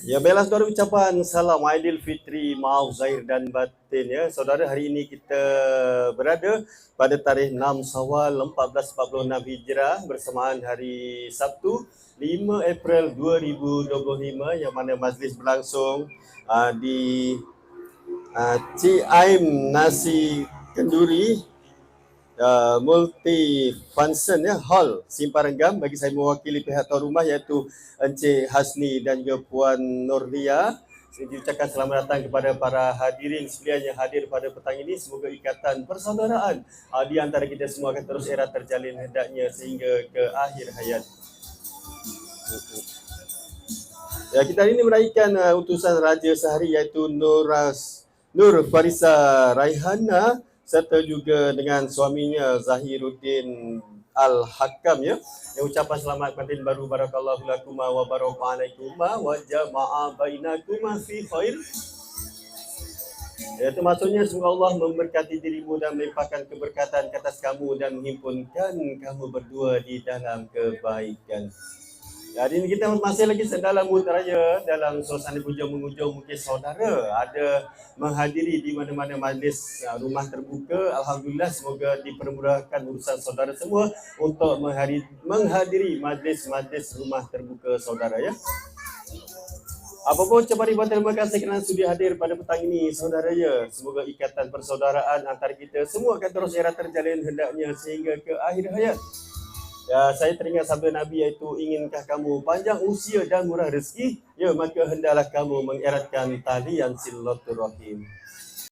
Ya, baiklah saudara, ucapan salam Aidilfitri, maaf zahir dan batin ya. Saudara, hari ini kita berada pada tarikh 6 Syawal 1446 Hijrah bersamaan hari Sabtu 5 April 2025 yang mana majlis berlangsung di Cik Aim Nasi Kenduri multi function ya, hall Simpang Renggam. Bagi saya mewakili pihak tuan rumah iaitu Encik Hasni dan juga Puan Nurlia. Saya ucapkan selamat datang kepada para hadirin sekalian yang hadir pada petang ini. Semoga ikatan persaudaraan di antara kita semua akan terus erat terjalin hendaknya sehingga ke akhir hayat. Ya, kita hari ini meraihkan utusan Raja Sehari iaitu Nur Farisa Raihana serta juga dengan suaminya Zahiruddin Al-Hakam ya. Yang ucapan selamat pengantin baru, barakallahu lakuma wa baraka alaikuma wa jama'a bainakuma fi khair. Ya, itu maksudnya semoga Allah memberkati dirimu dan melimpahkan keberkatan ke atas kamu dan menghimpunkan kamu berdua di dalam kebaikan. Hari ini kita masih lagi dalam mood raya, dalam suasana hujung-menghujung. Mungkin saudara ada menghadiri di mana-mana majlis rumah terbuka. Alhamdulillah, semoga dipermudahkan urusan saudara semua untuk menghadiri majlis-majlis rumah terbuka saudara ya. Apapun ucapan ribuan terima kasih kerana sudi hadir pada petang ini saudara ya. Semoga ikatan persaudaraan antara kita semua akan terus erat terjalin hendaknya sehingga ke akhir hayat. Ya, saya teringat sabda Nabi iaitu, inginkah kamu panjang usia dan murah rezeki? Ya, maka hendaklah kamu mengeratkan talian silaturahim.